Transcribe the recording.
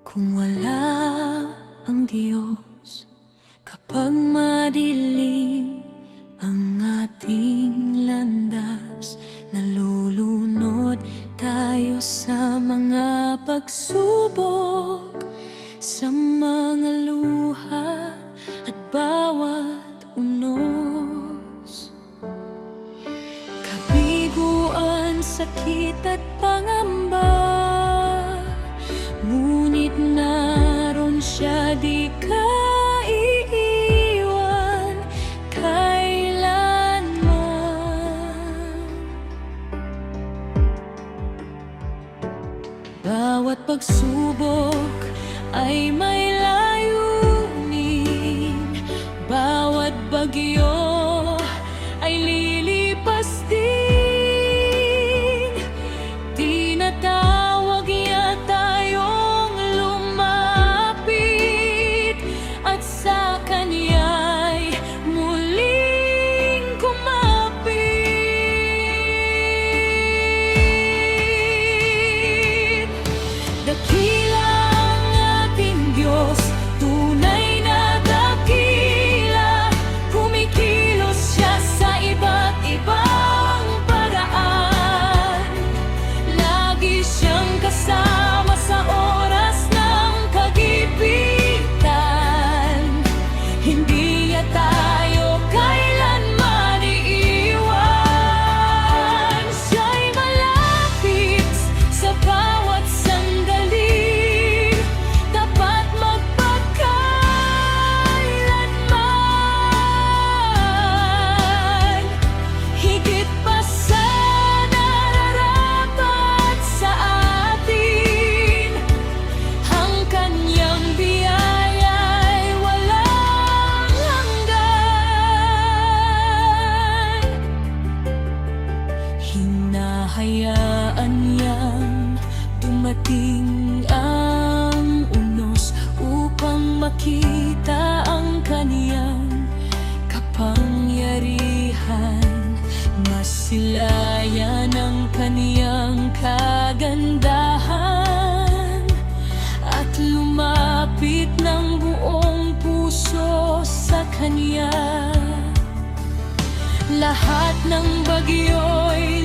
Kung wala ang Diyos, kapag madilim ang ating landas, nalulunod tayo sa mga pagsubok, sa mga luha at bawat unos. Kabiguan, sakit at pangamba, ngunit naroon siya, di ka iiwan kailanman. Bawat pagsubok ay may layunin, bawat bagyo ay lilipas din. Tinatawag niya tayong lumapit at sa Kanya'y muling kumapit. Dakila ang ating Diyos, tunay na dakila. Kumikilos siya sa iba't ibang paraan. Lagi siyang kasama sa oras ng kagipitan. Hindi niya tayo kailanman iiwan. Siya'y malapit sa bawat sandali, dapat magpakailanman. Higit pa sa nararapat sa atin, ang Kanyang biyaya'y walang hanggan. Hinahayaan niyang dumating ang unos upang makita ang Kaniyang kapangyarihan, masilayan ang Kaniyang kagandahan, at lumapit ng buong puso sa Kanya. Lahat ng bagyo'y